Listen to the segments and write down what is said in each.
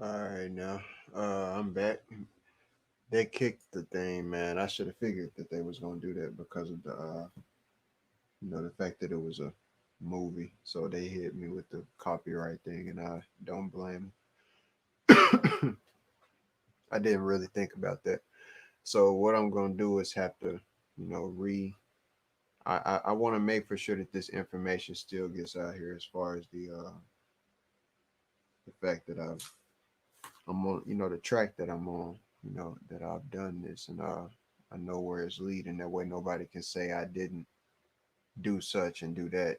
All right, now I'm back. They kicked the thing, man. I should have figured that they was gonna do that because of the fact that it was a movie. So they hit me with the copyright thing, and I don't blame them. I didn't really think about that. So what I'm gonna do is have to, you know, re. I want to make for sure that this information still gets out here as far as the fact that I'm on, the track that I'm on, that I've done this, and I know where it's leading. That way, nobody can say I didn't do such and do that,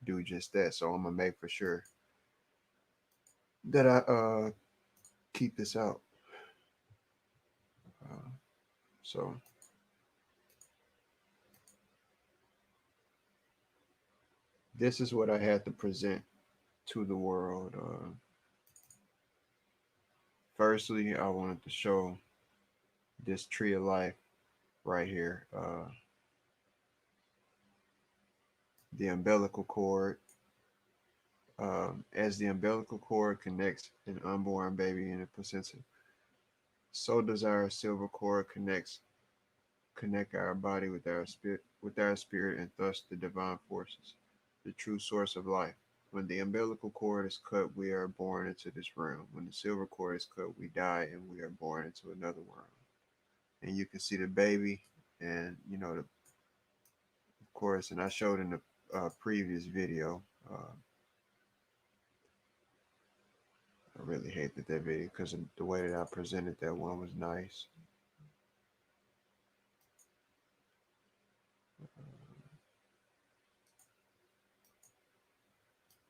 do just that. So I'm gonna make for sure that I keep this out. Uh, so this is what I had to present to the world. Firstly, I wanted to show this tree of life right here. The umbilical cord. As the umbilical cord connects an unborn baby in the placenta, so does our silver cord connect our body with our spirit, and thus the divine forces, the true source of life. When the umbilical cord is cut, we are born into this realm. When the silver cord is cut, we die and we are born into another world. And you can see the baby, and of course, and I showed in the previous video. I really hated that video because the way that I presented that one was nice.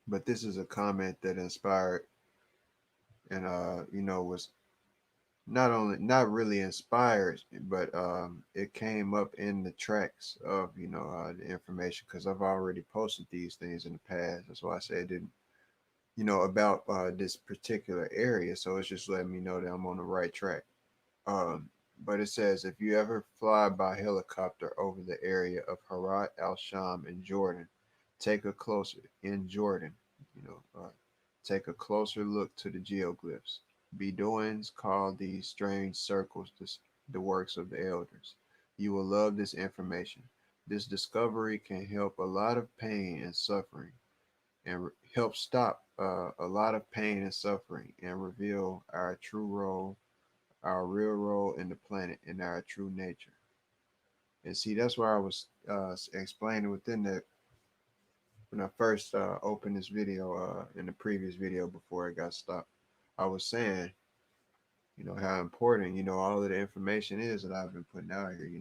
But this is a comment that inspired and was not really inspired, but it came up in the tracks of the information because I've already posted these things in the past. That's why I said it didn't about this particular area. So it's just letting me know that I'm on the right track. Um, but it says if you ever fly by helicopter over the area of Harat al Sham in Jordan, take a closer in Jordan. You know, take a closer look to the geoglyphs. Bedouins call these strange circles the works of the elders. You will love this information. This discovery can help a lot of pain and suffering, and help stop a lot of pain and suffering, and reveal our real role in the planet, and our true nature. And see, that's why I was explaining within that when I first opened this video in the previous video before it got stopped. I was saying, how important, all of the information is that I've been putting out here,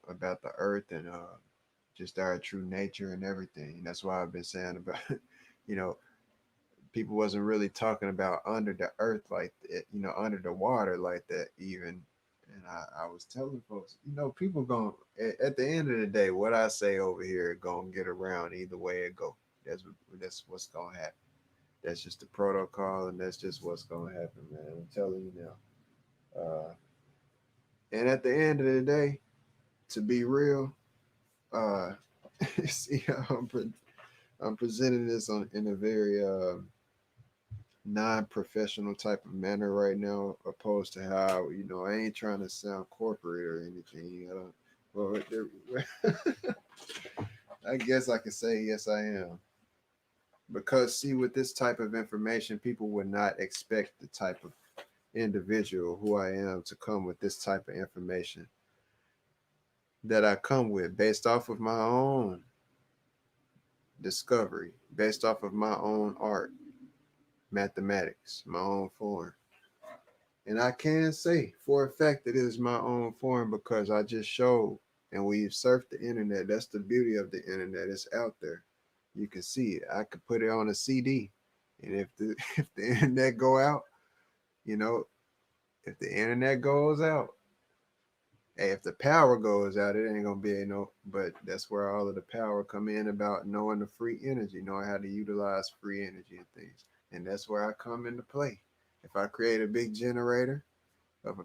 about the earth and just our true nature and everything. And that's why I've been saying about, you know, people wasn't really talking about under the earth like that, under the water like that even. And I was telling folks, people going at the end of the day, what I say over here gonna get around either way it go. That's what's gonna happen. That's just the protocol, and that's just what's gonna happen, man. I'm telling you now. And at the end of the day, to be real, uh, see, I'm presenting this in a very non-professional type of manner right now, opposed to how I ain't trying to sound corporate or anything. I don't. Well, I guess I could say yes, I am. Because see, with this type of information, people would not expect the type of individual who I am to come with this type of information that I come with, based off of my own discovery, based off of my own art, mathematics, my own form. And I can say for a fact that it is my own form because I just showed, and we've surfed the internet. That's the beauty of the internet. It's out there. You can see it. I could put it on a CD. And if the if the internet go out, you know, if the internet goes out, hey, if the power goes out, it ain't gonna be but that's where all of the power come in, about knowing the free energy, knowing how to utilize free energy and things. And that's where I come into play. If I create a big generator of a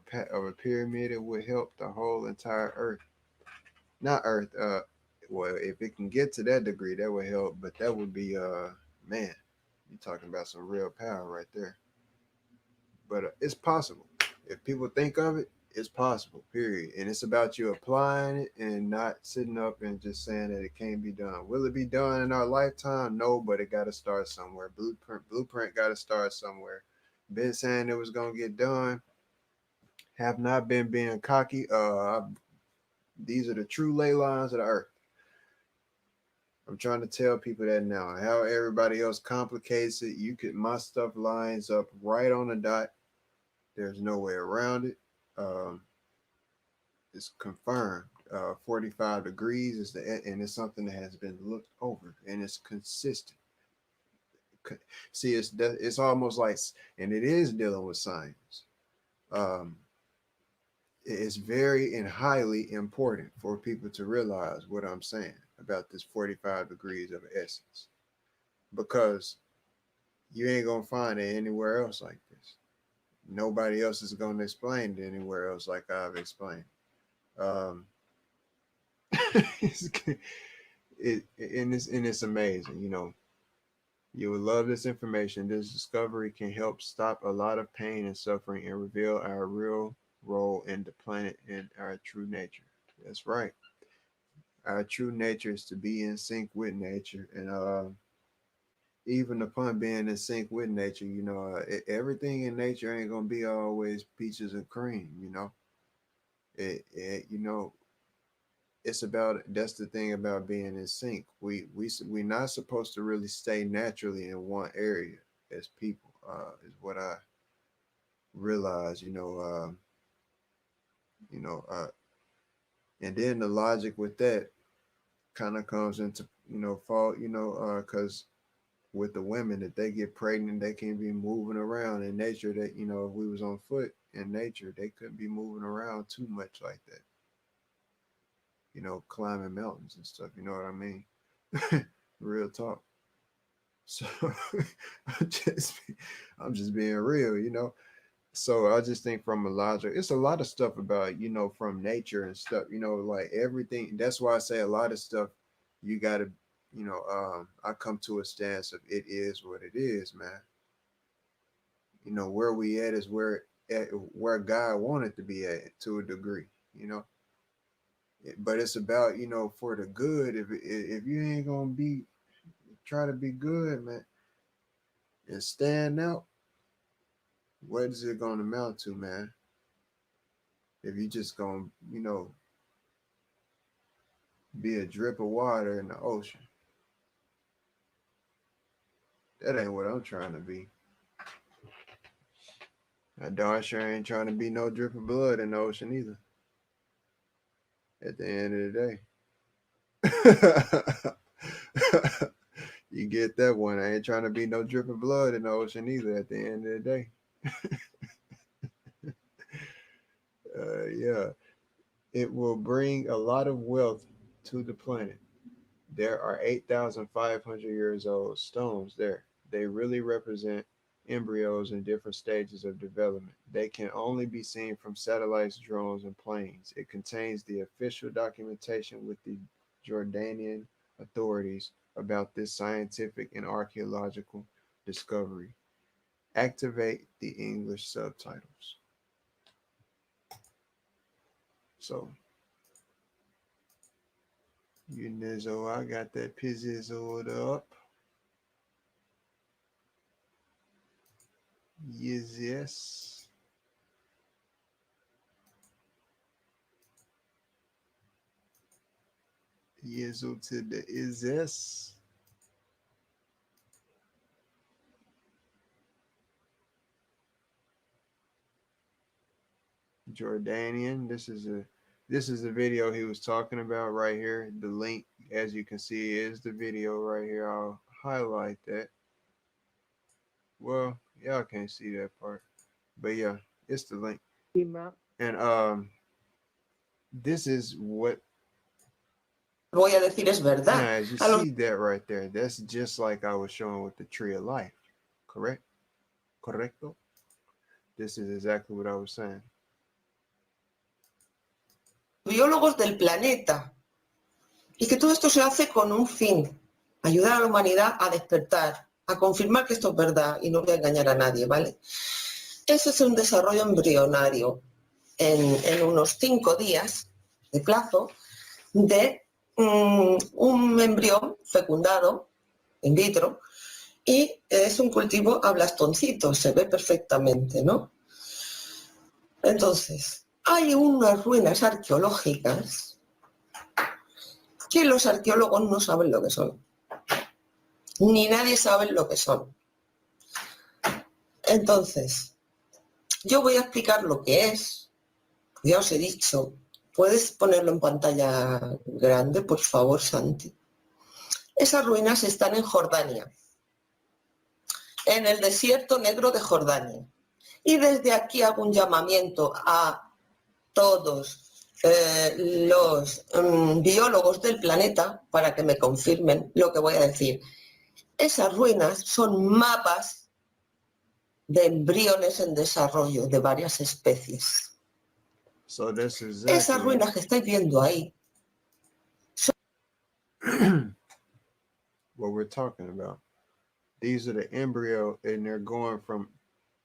pyramid, it would help the whole entire Earth. Not Earth. Well, if it can get to that degree, that would help. But that would be man, you're talking about some real power right there. But it's possible. If people think of it, it's possible, period. And it's about you applying it and not sitting up and just saying that it can't be done. Will it be done in our lifetime? No, but it got to start somewhere. Blueprint got to start somewhere. Been saying it was going to get done. Have not been being cocky. These are the true ley lines of the earth. I'm trying to tell people that now. How everybody else complicates it, my stuff lines up right on the dot. There's no way around it. It's confirmed. 45 degrees and it's something that has been looked over and it's consistent. See, it's almost like, and it is dealing with science. It's very and highly important for people to realize what I'm saying about this 45 degrees of essence, because you ain't gonna find it anywhere else like this. Nobody else is gonna explain it anywhere else like I've explained. It's amazing. You would love this information. This discovery can help stop a lot of pain and suffering and reveal our real role in the planet and our true nature. That's right. Our true nature is to be in sync with nature, and even upon being in sync with nature, everything in nature ain't gonna be always peaches and cream. It's about, that's the thing about being in sync. We're not supposed to really stay naturally in one area as people. Is what I realize. And then the logic with that kind of comes into fault. Because with the women, if they get pregnant, they can be moving around in nature. That if we was on foot in nature, they couldn't be moving around too much like that. Climbing mountains and stuff. You know what I mean? Real talk. So I'm just being real. So I just think from a logic, it's a lot of stuff about from nature and stuff. Like everything. That's why I say a lot of stuff. You got to, I come to a stance of it is what it is, man. Where we at is where God wanted to be at to a degree. But it's about for the good. If you ain't gonna try to be good, man, and stand out, what is it gonna amount to, man? If you just gonna be a drip of water in the ocean, that ain't what I'm trying to be. I darn sure ain't trying to be no drip of blood in the ocean either. At the end of the day. You get that one. I ain't trying to be no drip of blood in the ocean either at the end of the day. Yeah. It will bring a lot of wealth to the planet. There are 8,500 years old stones there. They really represent embryos in different stages of development. They can only be seen from satellites, drones, and planes. It contains the official documentation with the Jordanian authorities about this scientific and archaeological discovery. Activate the English subtitles. So, Nizzo, I got that pizzizzled up. Yes. Yizzle to the is this. Jordanian. This is the video he was talking about right here. The link, as you can see, is the video right here. I'll highlight that. Well, y'all can't see that part, but yeah, it's the link. And this is what voy a decir es verdad. now, as you see that right there, that's just like I was showing with the tree of life. Correct? Correcto? This is exactly what I was saying. Biólogos del planeta. Y que todo esto se hace con un fin, ayudar a la humanidad a despertar, a confirmar que esto es verdad, y no voy a engañar a nadie, ¿vale? Ese es un desarrollo embrionario en unos 5 días de plazo de un embrión fecundado in vitro, y es un cultivo a blastoncitos, se ve perfectamente, ¿no? Entonces, hay unas ruinas arqueológicas que los arqueólogos no saben lo que son, ni nadie sabe lo que son. Entonces, yo voy a explicar lo que es. Ya os he dicho, ¿puedes ponerlo en pantalla grande, por favor, Santi? Esas ruinas están en Jordania, en el desierto negro de Jordania. Y desde aquí hago un llamamiento a todos los biólogos del planeta para que me confirmen lo que voy a decir. Esas ruinas son mapas de embriones en desarrollo de varias especies. So that's Esas exactly ruinas que estáis viendo ahí what we're talking about. These are the embryo, and they're going from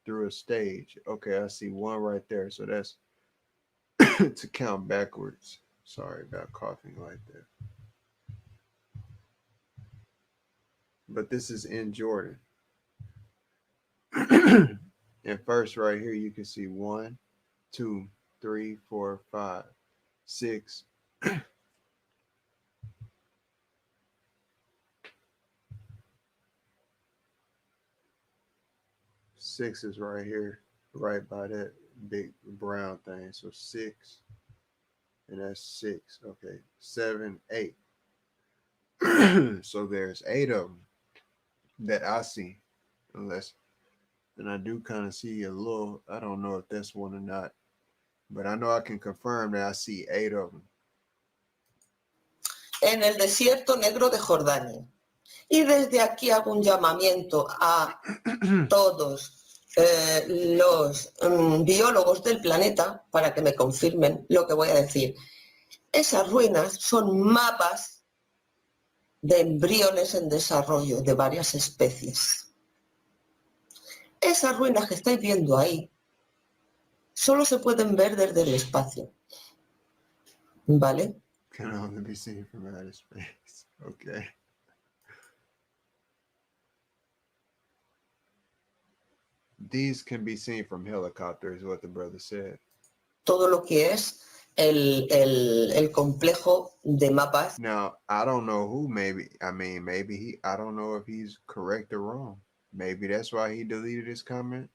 through a stage. Okay, I see one right there. So that's to count backwards. Sorry about coughing like that. But this is in Jordan. And first, right here, you can see one, two, three, four, five, six. Six is right here, right by that big brown thing. So six, and that's six. Okay, seven, eight. So there's eight of them that I see. Unless, and I do kind of see a little. I don't know if that's one or not, but I know I can confirm that I see eight of them. en el desierto negro de Jordania. Y desde aquí hago un llamamiento a todos los biólogos del planeta para que me confirmen lo que voy a decir. Esas ruinas son mapas de embriones en desarrollo de varias especies. Esas ruinas que estáis viendo ahí solo se pueden ver desde el espacio, ¿vale? Can only be seen from outer space. Okay. These can be seen from helicopters, what the brother said. Todo lo que es el complejo de mapas. Now, I don't know who maybe I don't know if he's correct or wrong. Maybe that's why he deleted his comment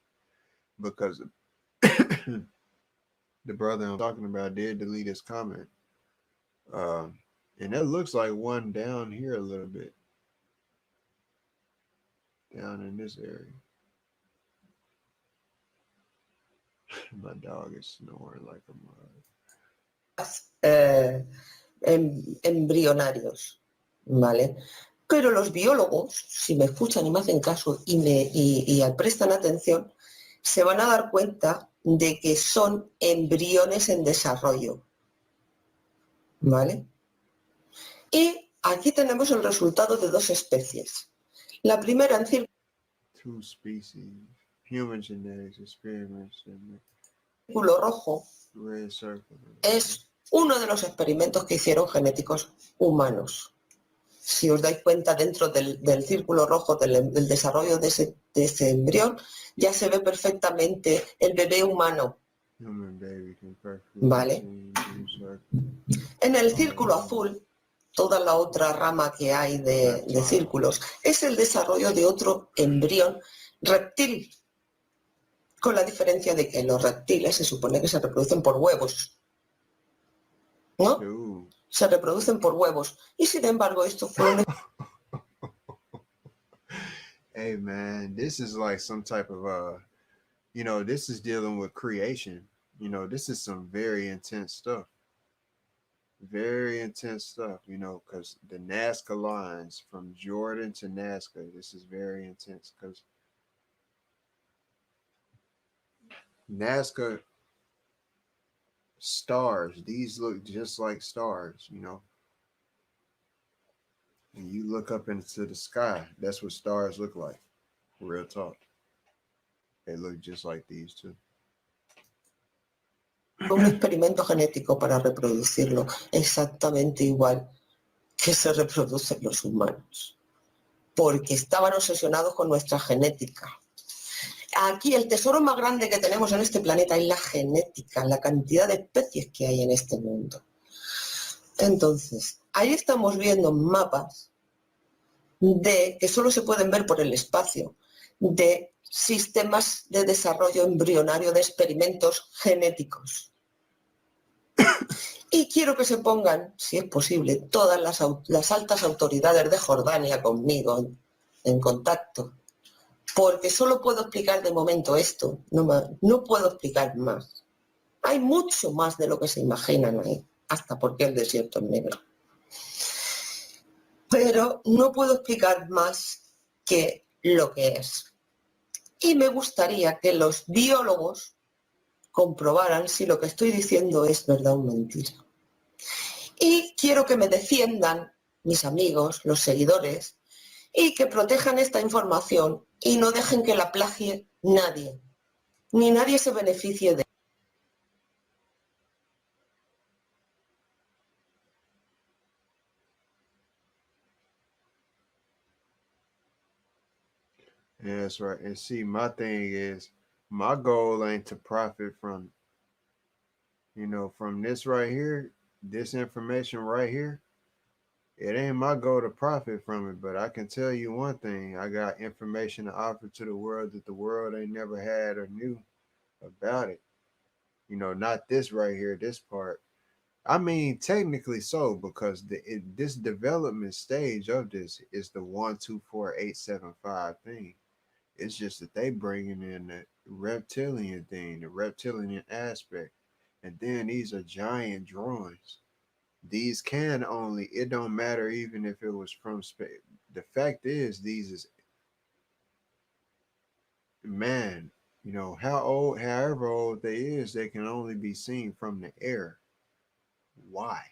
because the brother I'm talking about did delete his comment. Um, and that looks like one down here a little bit, down in this area. My dog is snoring like a mug. Embrionarios, ¿vale? Pero los biólogos, si me escuchan y me hacen caso y prestan atención, se van a dar cuenta de que son embriones en desarrollo, ¿vale? Y aquí tenemos el resultado de dos especies. La primera en Two species, human genetics experiments, círculo rojo red circle. es uno de los experimentos que hicieron genéticos humanos. Si os dais cuenta, dentro del círculo rojo del desarrollo de ese embrión, ya se ve perfectamente el bebé humano. ¿Vale? En el círculo azul, toda la otra rama que hay de círculos, es el desarrollo de otro embrión reptil, con la diferencia de que los reptiles se supone que se reproducen por huevos, ¿no? Se reproducen por huevos. Y sin embargo, esto fue un... Hey man, this is like some type of this is dealing with creation. This is some very intense stuff. Very intense stuff, because the NAZCA lines from Jordan to NAZCA, this is very intense because NAZCA stars, these look just like stars. And you look up into the sky, that's what stars look like. Real talk. They look just like these two. Un experimento genético para reproducirlo exactamente igual que se reproducen los humanos, porque estaban obsesionados con nuestra genética. Aquí el tesoro más grande que tenemos en este planeta es la genética, la cantidad de especies que hay en este mundo. Entonces, ahí estamos viendo mapas que solo se pueden ver por el espacio, de sistemas de desarrollo embrionario de experimentos genéticos. Y quiero que se pongan, si es posible, todas las altas autoridades de Jordania conmigo en contacto, porque solo puedo explicar de momento esto, no puedo explicar más. Hay mucho más de lo que se imaginan ahí, hasta porque el desierto es negro. Pero no puedo explicar más que lo que es. Y me gustaría que los biólogos comprobaran si lo que estoy diciendo es verdad o mentira. Y quiero que me defiendan mis amigos, los seguidores, y que protejan esta información y no dejen que la plagie nadie, ni nadie se beneficie de Yeah, that's right. And see, my thing is, my goal ain't to profit from, from this right here, this information right here. It ain't my goal to profit from it, but I can tell you one thing: I got information to offer to the world that the world ain't never had or knew about it. Not this right here, this part. I mean, technically so, because this development stage of this is the 124875 thing. It's just that they bringing in the reptilian thing, the reptilian aspect, and then these are giant drawings. These can only. It don't matter even if it was from space. The fact is, these is man. However old they is, they can only be seen from the air. Why?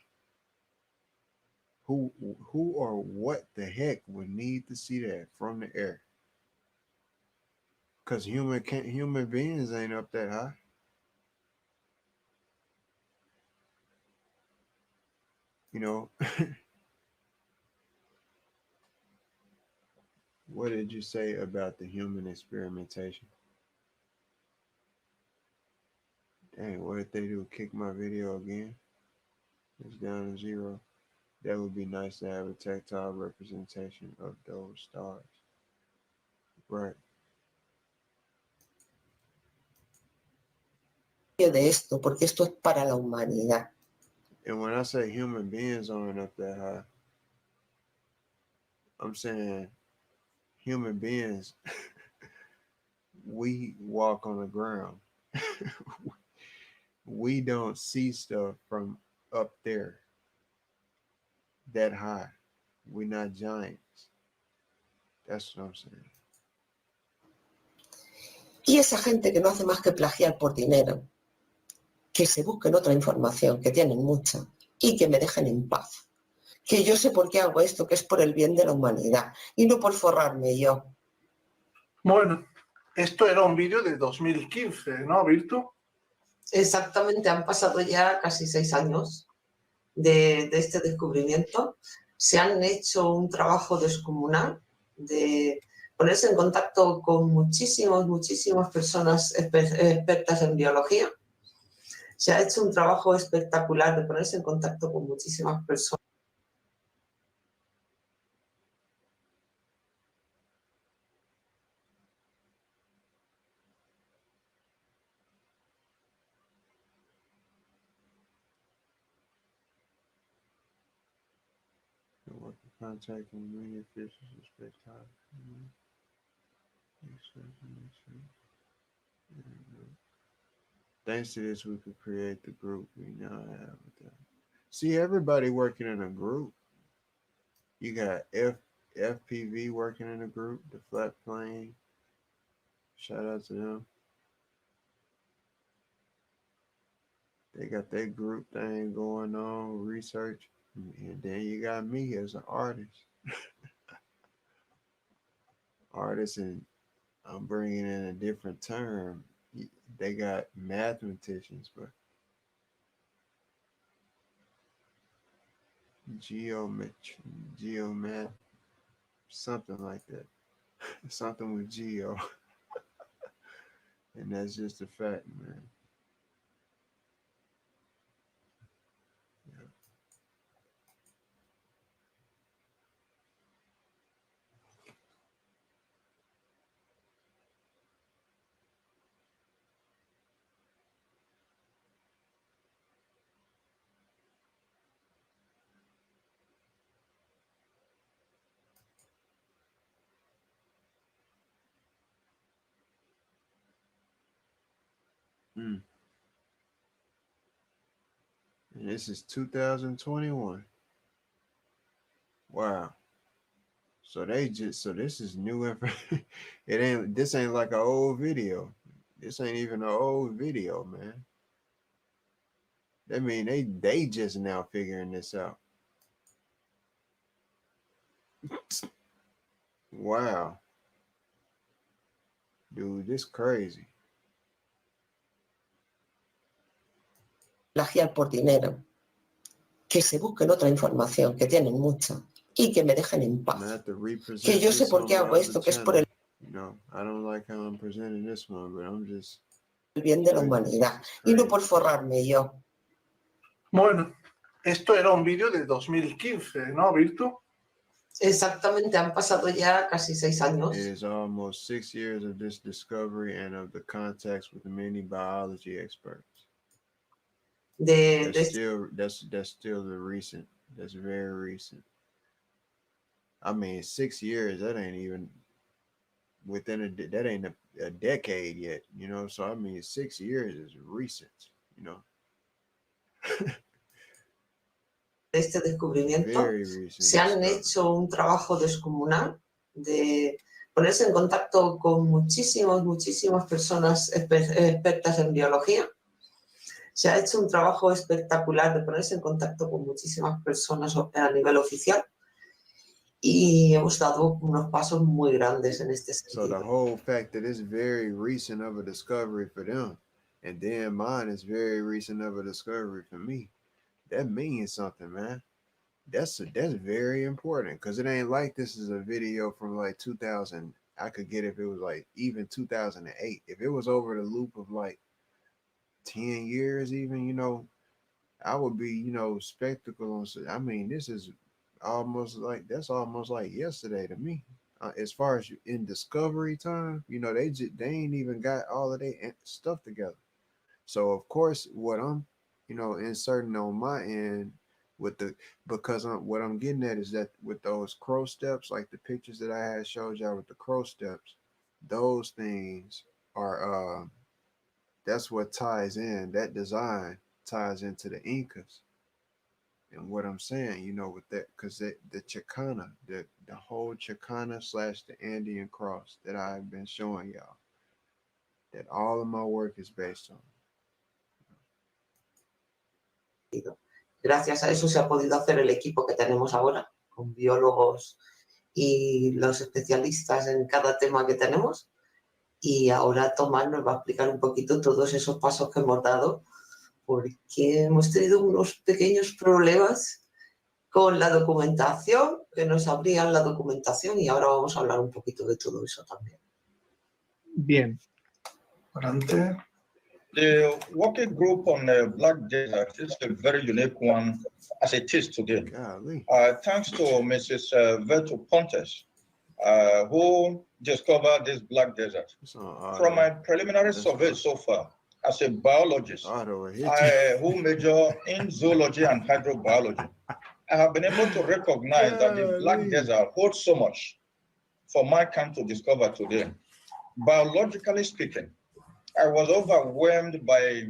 Who or what the heck would need to see that from the air? Because human beings ain't up that high. You know, what did you say about the human experimentation? Dang, what did they do? Kick my video again? It's down to zero. That would be nice to have a tactile representation of those stars. Right. esto, porque esto es para la humanidad. And when I say human beings aren't up that high, I'm saying human beings, we walk on the ground. We don't see stuff from up there that high. We're not giants. That's what I'm saying. Y esa gente que no hace más que plagiar por dinero, que se busquen otra información, que tienen mucha, y que me dejen en paz. Que yo sé por qué hago esto, que es por el bien de la humanidad, y no por forrarme yo. Bueno, esto era un vídeo de 2015, ¿no, Virtu? Exactamente, han pasado ya casi 6 años de este descubrimiento. Se han hecho un trabajo descomunal de ponerse en contacto con muchísimas personas expertas en biología. Se ha hecho un trabajo espectacular de ponerse en contacto con muchísimas personas. Contacting many officials is spectacular. Thanks to this, we could create the group we now have. See, everybody working in a group. You got FPV working in a group, the flat plane. Shout out to them. They got their group thing going on, research. And then you got me as an artist. Artist and I'm bringing in a different term. They got mathematicians, but geometry, geomat, something like that. Something with geo, and that's just a fact, man. Yeah. Mm. And this is 2021. Wow. So this is new information. This ain't like an old video. This ain't even an old video, man. That mean they just now figuring this out. Wow. Dude, this crazy. Plagiar por dinero. Que se busquen otra información, que tienen mucha, y que me dejen en paz. Que yo sé por qué hago esto, que es por el I don't like how I'm presenting this one, but I'm just bien de la humanidad, y no por forrarme yo. Bueno, esto era un vídeo de 2015, ¿no, Virtu? Exactamente, han pasado ya casi 6 años. It is almost 6 years of this discovery and of the contacts with many biology experts. That's still the recent. That's very recent. I mean, 6 years. That ain't even that ain't a decade yet. You know, so I mean, 6 years is recent. You know. Este descubrimiento se han hecho un trabajo descomunal de ponerse en contacto con muchísimas personas expertas en biología. Se ha hecho un trabajo espectacular de ponerse en contacto con muchísimas personas a nivel oficial y hemos dado unos pasos muy grandes en este sentido. So the whole fact that it's very recent of a discovery for them, and then mine is very recent of a discovery for me, that means something, man. That's very important, because it ain't like this is a video from like 2000. I could get if it was like even 2008. If it was over the loop of like 10 years even, you know, I would be, you know, spectacle on. I mean, this is that's almost like yesterday to me. As far as in discovery time, you know, they ain't even got all of their stuff together. So of course, what I'm, you know, inserting on my end with because what I'm getting at is that with those crow steps, like the pictures that I had showed y'all with the crow steps, those things are that's what ties in, that design ties into the Incas. And what I'm saying, you know, with that, because the Chicana, the whole Chicana / the Andean cross that I've been showing y'all, that all of my work is based on. Gracias a eso se ha podido hacer el equipo que tenemos ahora, con biólogos y los especialistas en cada tema que tenemos. Y ahora Tomás nos va a explicar un poquito todos esos pasos que hemos dado, porque hemos tenido unos pequeños problemas con la documentación, que nos abrían la documentación, y ahora vamos a hablar un poquito de todo eso también. Bien. Adelante. The working group on the Black Desert is a very unique one as it is today. Thanks to Mrs. Veto Pontes, who discovered this Black Desert. From my preliminary survey so far, as a biologist, who major in zoology and hydrobiology, I have been able to recognize that the Black Desert holds so much for my kind to discover today. Biologically speaking, I was overwhelmed by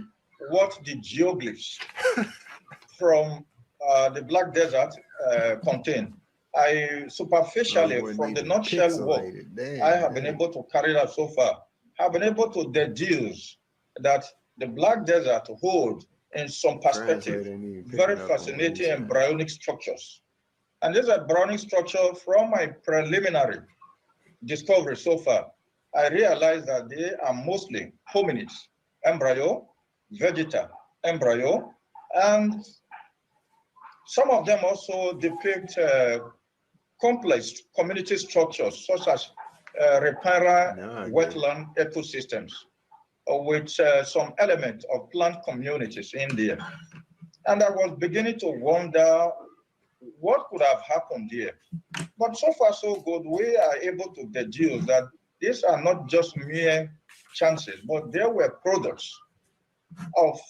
what the geoglyphs from the Black Desert contain. I superficially, from the nutshell work I have been able to carry out so far, have been able to deduce that the Black Desert holds, in some perspective, very fascinating embryonic structures. And these embryonic structures, from my preliminary discovery so far, I realized that they are mostly hominids, embryo, vegeta, embryo, and some of them also depict complex community structures such as riparian wetland ecosystems, with some element of plant communities in there. And I was beginning to wonder what could have happened here. But so far so good, we are able to deduce that these are not just mere chances, but there were products of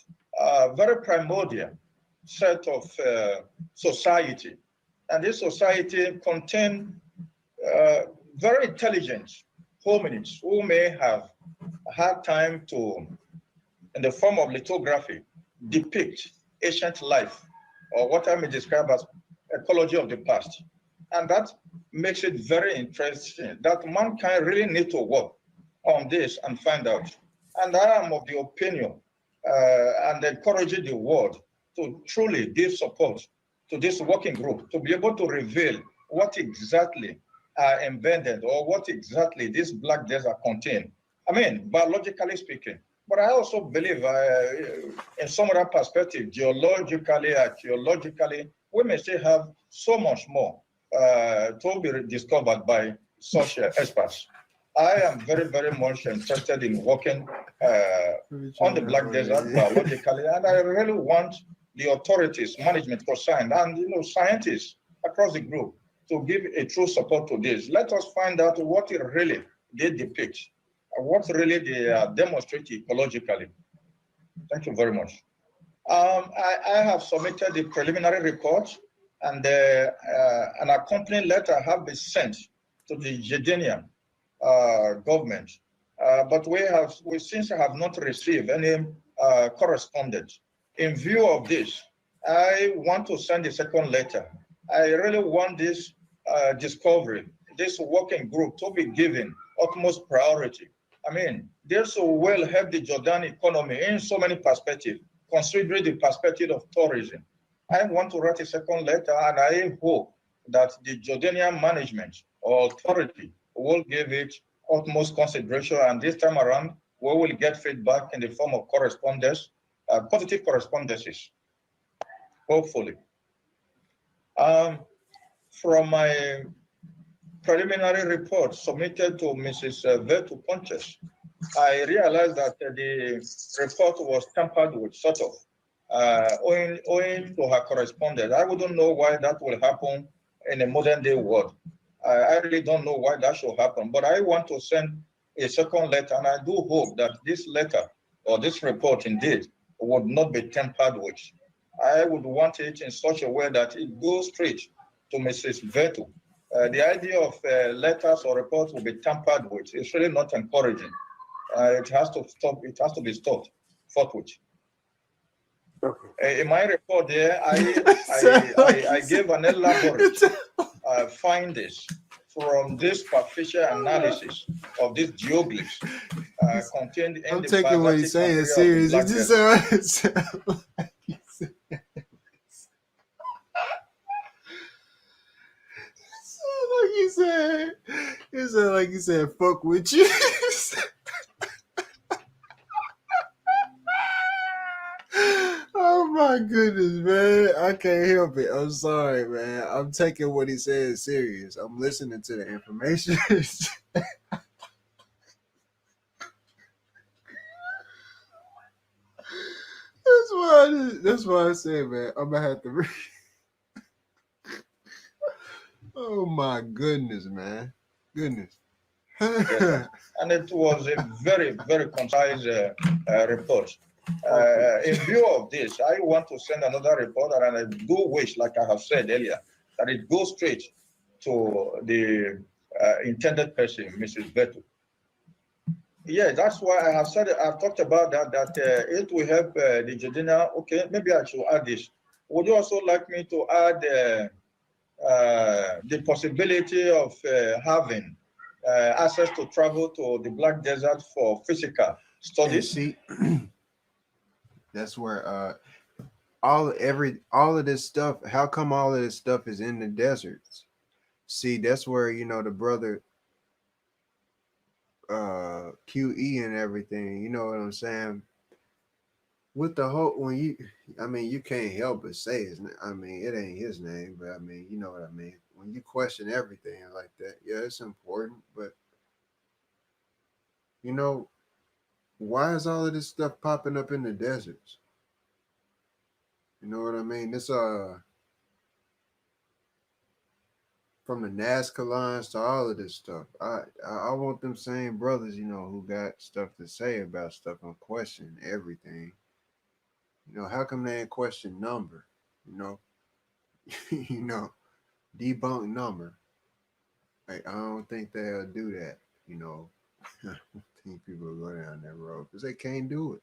very primordial set of society. And this society contained very intelligent hominids who may have had time to, in the form of lithography, depict ancient life, or what I may describe as ecology of the past. And that makes it very interesting that mankind really need to work on this and find out. And I am of the opinion and encouraging the world to truly give support to this working group to be able to reveal what exactly are invented or what exactly this black desert contain. I mean, biologically speaking. But I also believe in some other perspective, geologically, archaeologically, we may still have so much more to be discovered by such experts. I am very, very much interested in working on the Black Desert biologically, and I really want the authorities, management concerned, and scientists across the group to give a true support to this. Let us find out what it really did depict, what really they demonstrate ecologically. Thank you very much. I have submitted the preliminary report, and an accompanying letter have been sent to the Jordanian government, but we since have not received any correspondence. In view of this, I want to send a second letter. I really want this discovery, this working group to be given utmost priority. I mean, this will help the Jordan economy in so many perspectives, considering the perspective of tourism. I want to write a second letter, and I hope that the Jordanian management or authority will give it utmost consideration, and this time around, we will get feedback in the form of correspondence, positive correspondences, hopefully. From my preliminary report submitted to Mrs. Vetu Pontes, I realized that the report was tampered with, sort of, owing to her correspondence. I wouldn't know why that will happen in a modern day world. I really don't know why that should happen, but I want to send a second letter, and I do hope that this letter or this report indeed would not be tampered with. I would want it in such a way that it goes straight to Mrs. Vetu. The idea of letters or reports will be tampered with. It's really not encouraging. It has to stop. It has to be stopped forthwith. Okay. In my report there, I gave an elaborate findings from this superficial analysis of these geoglyphs contained in I'm the taking what he's saying serious. It just sounds like he said. It sounded like you said, fuck with you. Oh my goodness, man. I can't help it. I'm sorry, man. I'm taking what he said serious. I'm listening to the information. That's why I said, man, I'm gonna have to read. Oh my goodness, man. Goodness. Yes, and it was a very, very concise report. In view of this, I want to send another report, and I do wish, like I have said earlier, that it goes straight to the intended person, Mrs. Vetu. Yeah, that's why I have said, I've talked about that it will help the Jordanian. Okay, maybe I should add this. Would you also like me to add the possibility of having access to travel to the Black Desert for physical studies? See, that's where all of this stuff. How come all of this stuff is in the deserts? See, that's where the brother QE and everything. You know what I'm saying? With the whole when you, I mean, you can't help but say his name. I mean, it ain't his name, but I mean, you know what I mean. When you question everything like that, yeah, it's important. But you know, why is all of this stuff popping up in the deserts? You know what I mean? This from the NAZCA lines to all of this stuff. I want them same brothers, you know, who got stuff to say about stuff and question everything. You know, how come they ain't question number? You know, you know, debunk number. Like, I don't think they'll do that. You know, I don't think people will go down that road because they can't do it,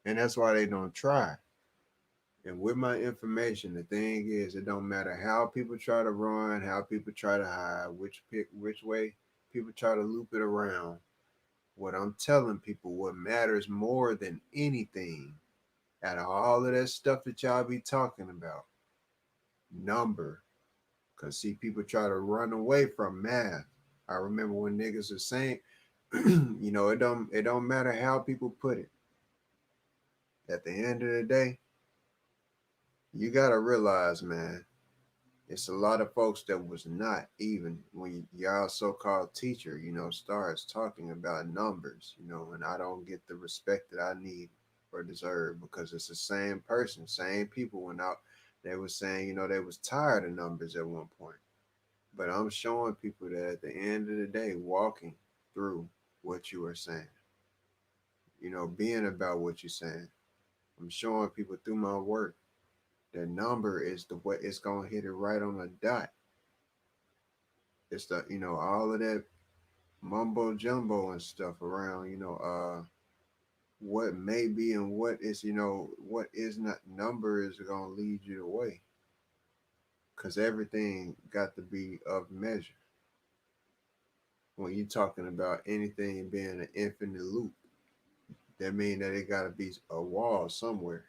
and that's why they don't try. And with my information, the thing is, it don't matter how people try to run, how people try to hide, which way people try to loop it around. What I'm telling people, what matters more than anything, out of all of that stuff that y'all be talking about, number. Cause see, people try to run away from math. I remember when niggas were saying, you know, it don't matter how people put it. At the end of the day, you gotta realize, man, it's a lot of folks that was not even when y'all so-called teacher, you know, starts talking about numbers, you know, and I don't get the respect that I need or deserve because it's the same person, same people went out. They were saying, you know, they was tired of numbers at one point. But I'm showing people that at the end of the day, walking through what you are saying, you know, being about what you're saying. I'm showing people through my work that number is the way it's gonna hit it right on the dot. It's the, you know, all of that mumbo jumbo and stuff around, you know, what may be and what is, you know, what is not. Number is gonna lead you the way because everything got to be of measure. When you're talking about anything being an infinite loop, that means that it got to be a wall somewhere.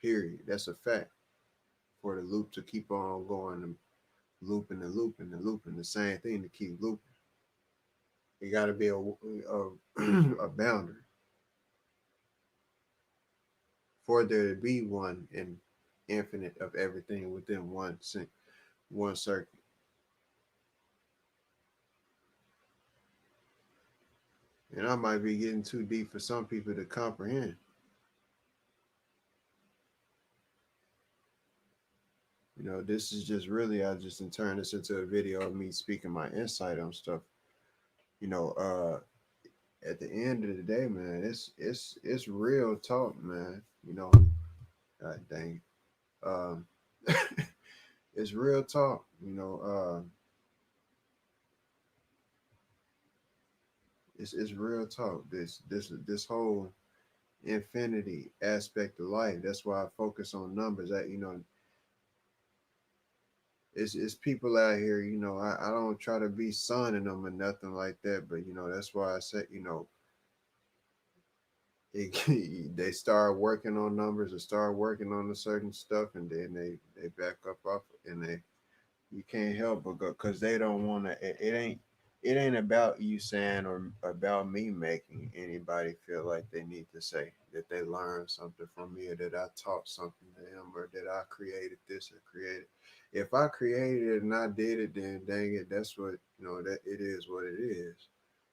Period. That's a fact. For the loop to keep on going and looping and looping and looping, the same thing to keep looping. It got to be a boundary for there to be one and infinite of everything within one circuit. And I might be getting too deep for some people to comprehend. You know, this is just really, I just turn this into a video of me speaking my insight on stuff. You know, at the end of the day, man, it's real talk, man. You know, God dang, um, it's real talk. You know, it's real talk. This whole infinity aspect of life. That's why I focus on numbers. That, you know, it's people out here. You know, I don't try to be sunning them or nothing like that. But you know, that's why I said, you know, they start working on numbers or start working on a certain stuff, and then they back up off and they, you can't help but go because they don't want to. It ain't about you saying or about me making anybody feel like they need to say that they learned something from me or that I taught something to them or that I created this or created. If I created it and I did it, then dang it, that's what, you know, that it is what it is.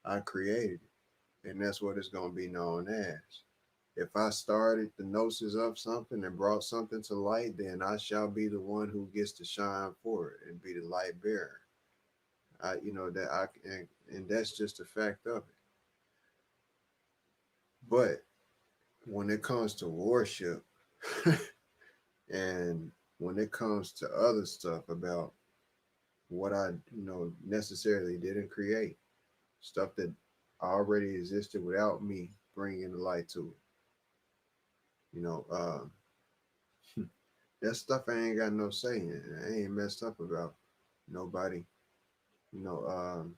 I created it, and that's what it's gonna be known as. If I started the gnosis of something and brought something to light, then I shall be the one who gets to shine for it and be the light bearer. You know that and that's just a fact of it. But when it comes to worship, and when it comes to other stuff about what I, you know, necessarily didn't create, stuff that already existed without me bringing the light to it, you know, that stuff I ain't got no say in. I ain't messed up about nobody, you know,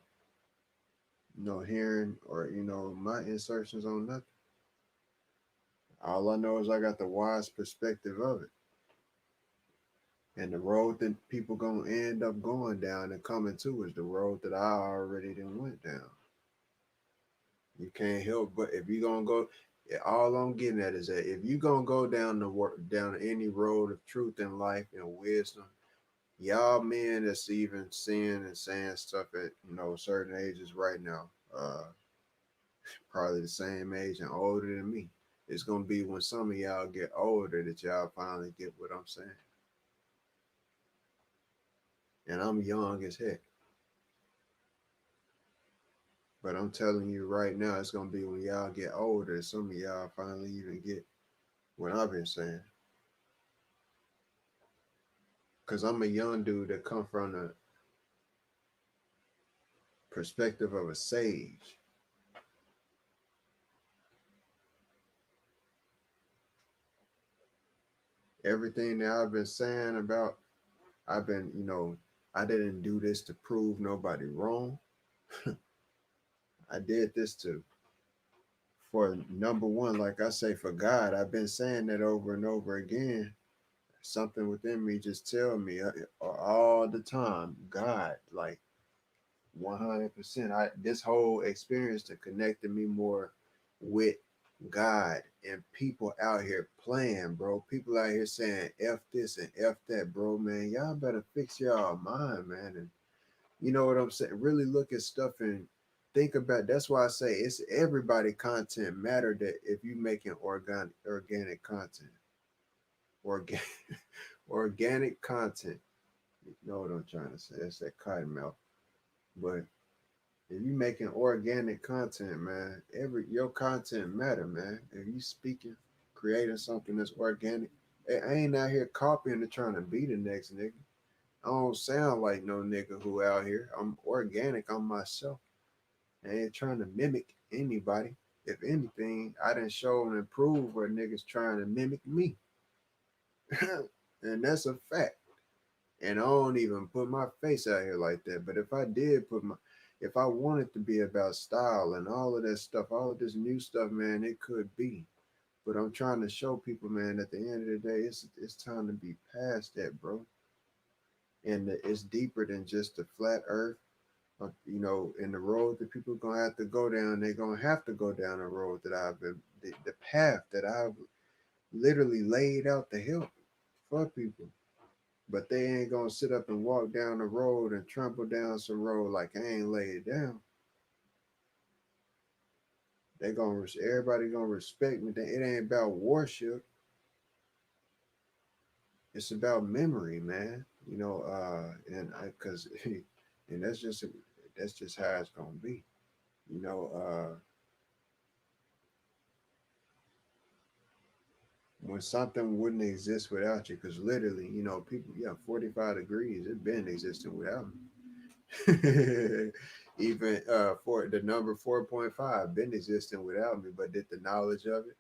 hearing or, you know, my insertions on nothing. All I know is I got the wise perspective of it. And the road that people gonna end up going down and coming to is the road that I already done went down. You can't help but if you're gonna go, all I'm getting at is that if you're gonna go down the work down any road of truth and life and wisdom, y'all men that's even seeing and saying stuff at certain ages right now, probably the same age and older than me. It's gonna be when some of y'all get older that y'all finally get what I'm saying. And I'm young as heck. But I'm telling you right now, it's gonna be when y'all get older, some of y'all finally even get what I've been saying. Cause I'm a young dude that come from the perspective of a sage. Everything that I've been saying about, I've been, I didn't do this to prove nobody wrong. I did this for number one, like I say, for God. I've been saying that over and over again. Something within me just tell me all the time, God, like 100%. This whole experience to connected me more with God and people out here playing, bro. People out here saying F this and F that, bro, man. Y'all better fix y'all mind, man. And you know what I'm saying? Really look at stuff and think about. That's why I say it's everybody content matter. That if you making organic content, organic organic content, you know what I'm trying to say? That's that cotton mouth. But if you making organic content, man, your content matter, man. If you speaking, creating something that's organic, I ain't out here copying and trying to be the next nigga. I don't sound like no nigga who out here. I'm organic. I'm myself. I ain't trying to mimic anybody. If anything, I done show and improve where niggas trying to mimic me. And that's a fact. And I don't even put my face out here like that. But if I did if I wanted to be about style and all of that stuff, all of this new stuff, man, it could be. But I'm trying to show people, man, at the end of the day, it's time to be past that, bro. And it's deeper than just the flat earth. In the road that people gonna have to go down, they're gonna have to go down the road that I've been, the path that I've literally laid out to help for people. But they ain't gonna sit up and walk down the road and trample down some road like I ain't laid it down. Everybody gonna respect me. It ain't about worship. It's about memory, man. Cause and that's just how it's gonna be. You know, when something wouldn't exist without you, because literally, people, 45 degrees, it's been existing without me. Even for the number 4.5 been existing without me, but did the knowledge of it,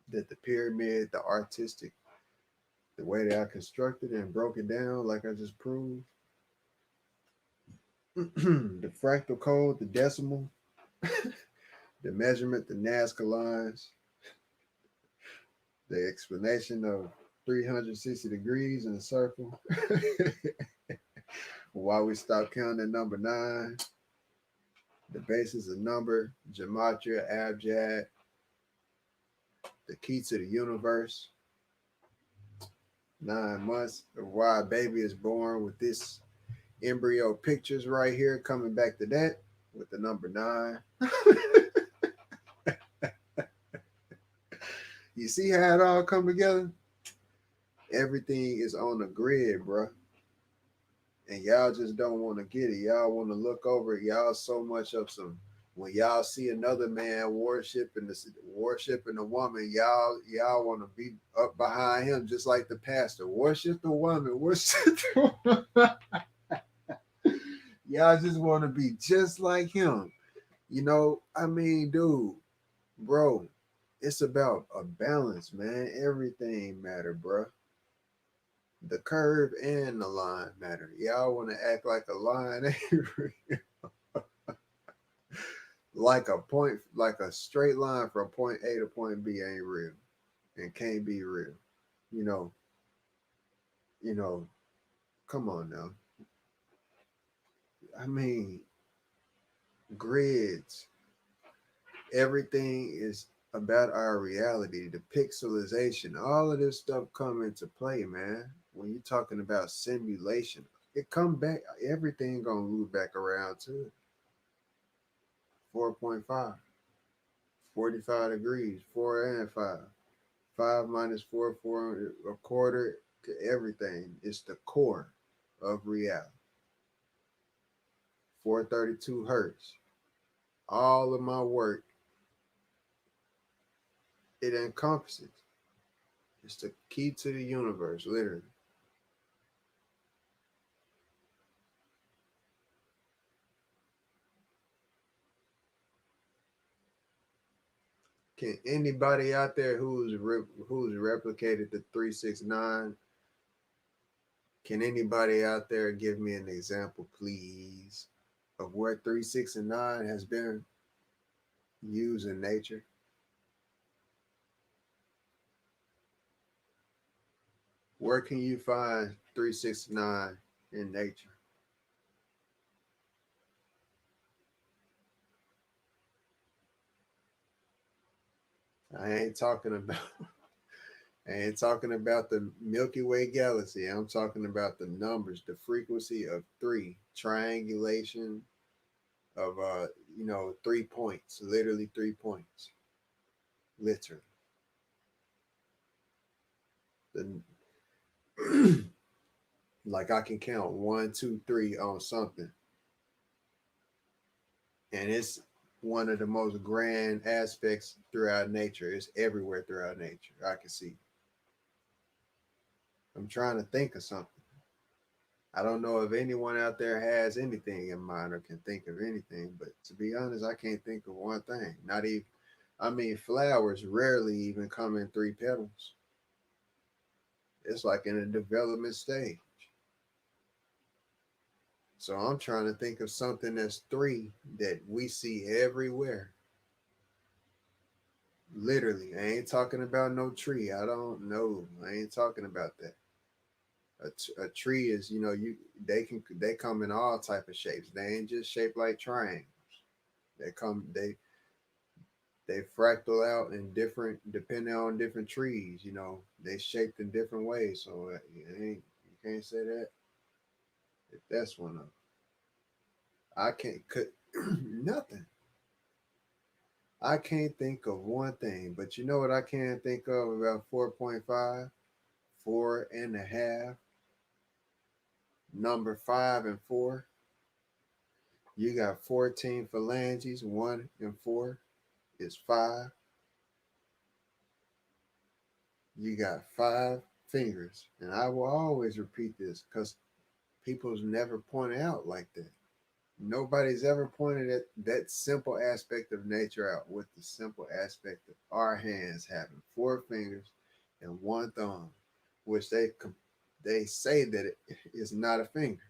that the pyramid, the artistic, the way that I constructed and broke it down, like I just proved, the fractal code, the decimal, the measurement, the NAZCA lines, the explanation of 360 degrees in a circle, why we stopped counting at number 9, the basis of number, gematria, abjad, the key to the universe, 9 months of why a baby is born with this embryo pictures right here, coming back to that with the number 9. You see how it all come together? Everything is on the grid, bro. And y'all just don't want to get it. Y'all want to look over it. Y'all so much of some. When y'all see another man worshiping a woman, y'all want to be up behind him, just like the pastor. Worship the woman. Worship the woman. Y'all just want to be just like him. Dude, bro, it's about a balance, man. Everything matter, bro. The curve and the line matter. Y'all want to act like a line ain't real. Like a point, like a straight line from point A to point B ain't real and can't be real. You know, come on now. I mean, grids. everything is about our reality, the pixelization, all of this stuff come into play, man. When you're talking about simulation, it come back, everything gonna move back around to it. 4.5, 45 degrees, 4 and 5. 5 minus 4, 4, a quarter to everything. It's the core of reality. 432 hertz. All of my work, it encompasses. It's the key to the universe, literally. Can anybody out there who's replicated the 369? Can anybody out there give me an example, please, of where 369 has been used in nature? Where can you find 369 in nature? I ain't talking about the Milky Way galaxy. I'm talking about the numbers, the frequency of 3, triangulation of 3 points, literally 3 points. Literally. Like I can count 1, 2, 3 on something. And it's one of the most grand aspects throughout nature. It's everywhere throughout nature. I can see. I'm trying to think of something. I don't know if anyone out there has anything in mind or can think of anything, but to be honest, I can't think of one thing. Not even, I mean, flowers rarely even come in 3 petals. It's like in a development stage. So I'm trying to think of something that's 3 that we see everywhere. Literally, I ain't talking about no tree. I don't know. I ain't talking about that. A tree is, they come in all type of shapes. They ain't just shaped like triangles. They fractal out in different, depending on different trees. They shaped in different ways. So you can't say that. If that's one of them, I can't cut nothing. I can't think of one thing, but you know what I can think of about 4.5, 4.5, number 5 and 4. You got 14 phalanges, 1 and 4 is 5. You got 5 fingers. And I will always repeat this because people's never pointed out like that. Nobody's ever pointed at that simple aspect of nature out with the simple aspect of our hands having 4 fingers and 1 thumb, which they say that it is not a finger.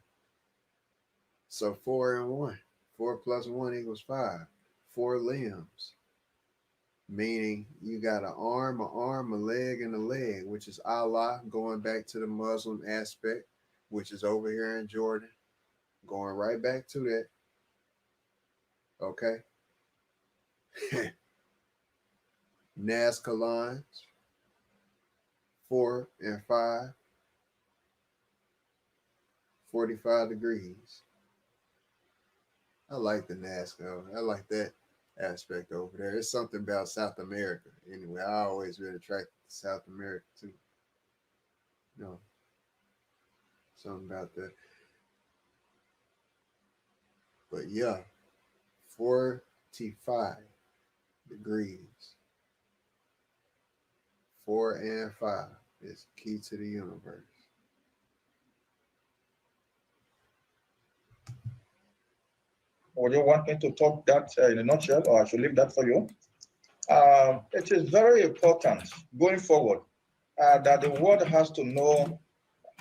So 4 and 1, 4 plus 1 equals 5. 4 limbs, meaning you got an arm, a leg, and a leg, which is Allah, going back to the Muslim aspect, which is over here in Jordan. Going right back to that. Okay. NAZCA lines, 4 and 5, 45 degrees. I like the NAZCA. I like that aspect over there. It's something about South America. Anyway, I always been attracted to South America too. Something about that. But yeah, 45 degrees. 4 and 5 is key to the universe. Would you want me to talk that in a nutshell, or I should leave that for you? It is very important going forward that the world has to know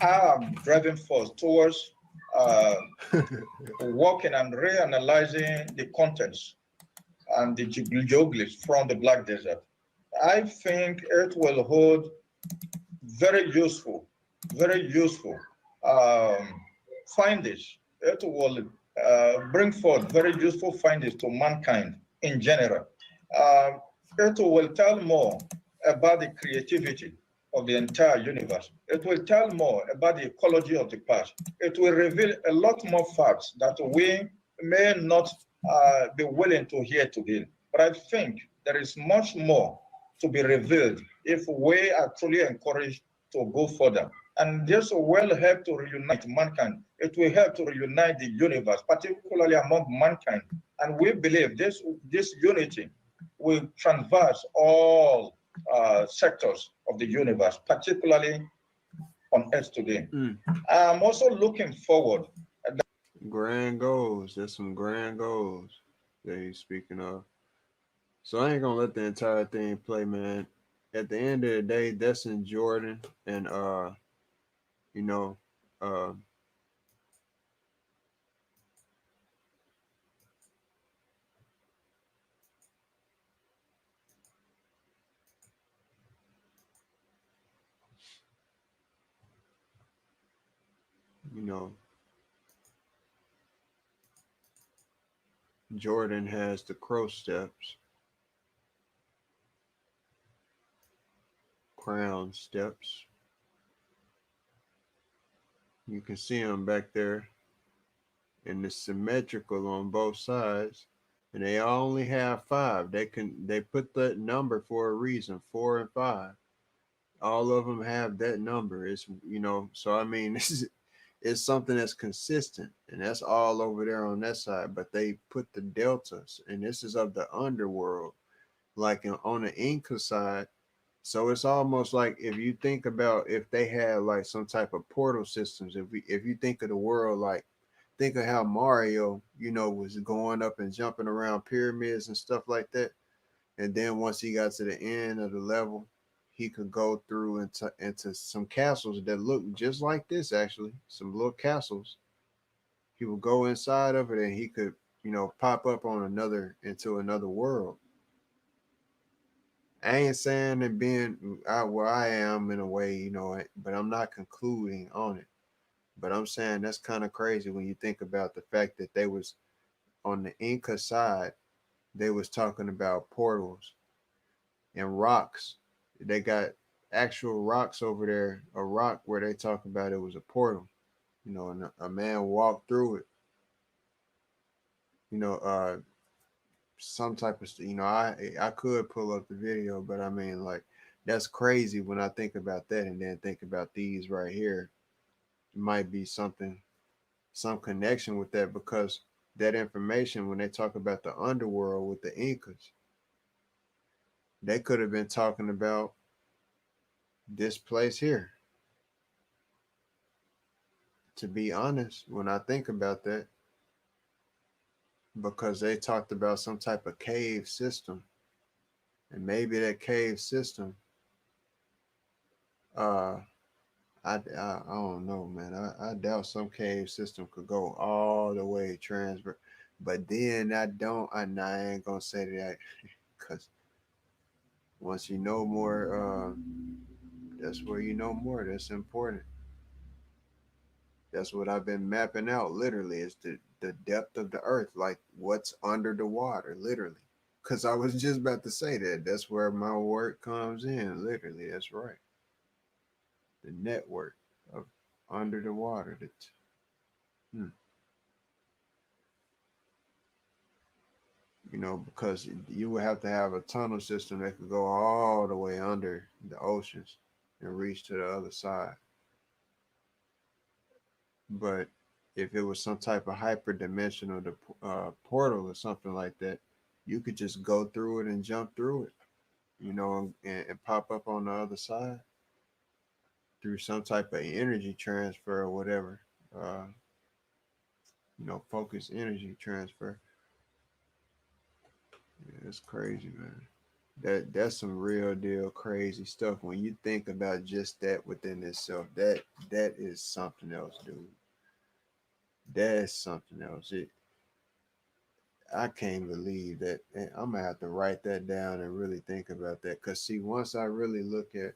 our driving force towards working and reanalyzing the contents and the geoglyphs from the Black Desert. I think it will hold very useful findings. It will bring forth very useful findings to mankind in general. it will tell more about the creativity of the entire universe. It will tell more about the ecology of the past. It will reveal a lot more facts that we may not be willing to hear today. But I think there is much more to be revealed if we are truly encouraged to go further. And this will help to reunite mankind. It will help to reunite the universe, particularly among mankind. And we believe this unity will traverse all sectors of the universe, particularly on Earth today. I'm also looking forward. Grand goals. There's some grand goals that he's speaking of. So I ain't gonna let the entire thing play, man. At the end of the day, that's in Jordan, and you know, uh, you know, Jordan has the crow steps, crown steps. You can see them back there, and it's symmetrical on both sides. And they only have 5. They put that number for a reason, 4 and 5. All of them have that number. It's so I mean, this is it's something that's consistent, and that's all over there on that side. But they put the deltas, and this is of the underworld, like on the Inca side. So it's almost like if you think about if they had like some type of portal systems. If you think of the world like think of how Mario, was going up and jumping around pyramids and stuff like that. And then once he got to the end of the level, he could go through into some castles that look just like this, actually, some little castles. He would go inside of it and he could, pop up on into another world. I ain't saying that being where I am in a way, but I'm not concluding on it. But I'm saying that's kind of crazy when you think about the fact that they was on the Inca side, they was talking about portals and rocks. They got actual rocks over there, a rock where they talk about it was a portal, and a man walked through it. You know, some type of, I could pull up the video, but I mean, like, that's crazy when I think about that, and then think about these right here. It might be some connection with that, because that information, when they talk about the underworld with the Incas, they could have been talking about this place here. To be honest, when I think about that, because they talked about some type of cave system, and maybe that cave system, I don't know, man. I doubt some cave system could go all the way transfer. But then I ain't gonna say that, because once you know more, that's where you know more. That's important. That's what I've been mapping out. Literally, is the depth of the earth, like what's under the water, literally. Because I was just about to say that. That's where my work comes in. Literally, that's right. The network of under the water. Hmm. Because you would have to have a tunnel system that could go all the way under the oceans and reach to the other side. But if it was some type of hyperdimensional portal or something like that, you could just go through it and jump through it, and pop up on the other side through some type of energy transfer or whatever. Uh, focus energy transfer. Yeah, it's crazy, man. That's some real deal crazy stuff when you think about just that within itself. That is something else, dude. That's something else. I can't believe that. And I'm gonna have to write that down and really think about that. Cause see, once I really look at,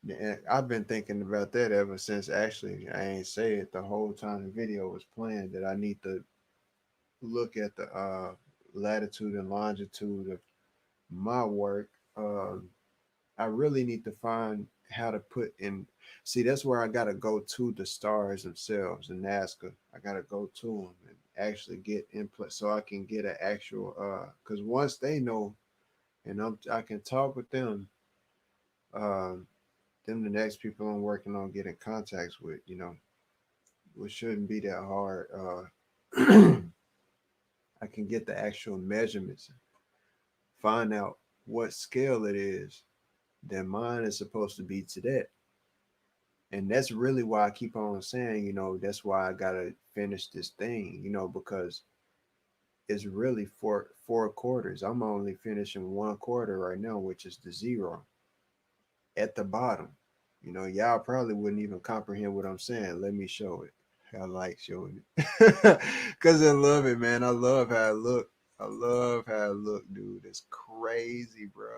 and I've been thinking about that ever since. Actually, I ain't say it the whole time the video was playing, that I need to look at latitude and longitude of my work, I really need to find how to put in. See, that's where I gotta go to the stars themselves in NAZCA. I gotta go to them and actually get input so I can get an actual. Because once they know, and I can talk with them. Um, them the next people I'm working on getting contacts with. Which shouldn't be that hard. I can get the actual measurements, find out what scale it is that mine is supposed to be to that. And that's really why I keep on saying, that's why I gotta finish this thing, because it's really four quarters. I'm only finishing one quarter right now, which is the zero at the bottom. Y'all probably wouldn't even comprehend what I'm saying. Let me show it. I like showing it. Cause I love it, man. I love how it look. I love how it look, dude. It's crazy, bro.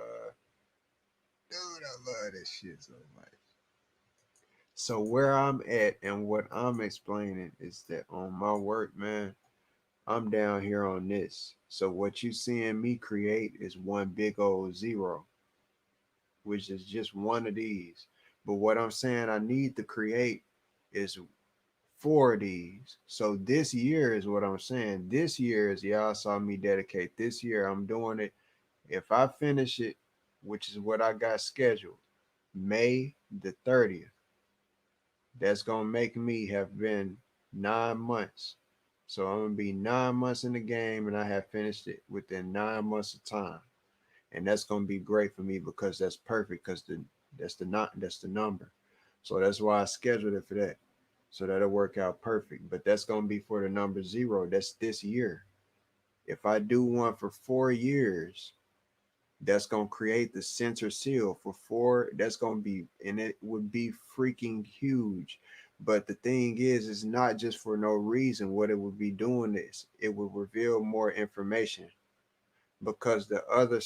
Dude, I love this shit so much. So where I'm at and what I'm explaining is that on my work, man, I'm down here on this. So what you seeing me create is one big old zero, which is just one of these. But what I'm saying I need to create is four of these. So this year is what I'm saying. This year is y'all saw me dedicate. This year I'm doing it. If I finish it, which is what I got scheduled, May the 30th. That's gonna make me have been 9 months. So I'm gonna be 9 months in the game, and I have finished it within 9 months of time, and that's gonna be great for me because that's perfect. Because that's the number. So that's why I scheduled it for that. So that'll work out perfect. But that's gonna be for the number zero. That's this year. If I do one for 4 years, that's going to create the center seal for four. That's going to be, and it would be freaking huge. But the thing is, it's not just for no reason. What it would be doing is it would reveal more information because the other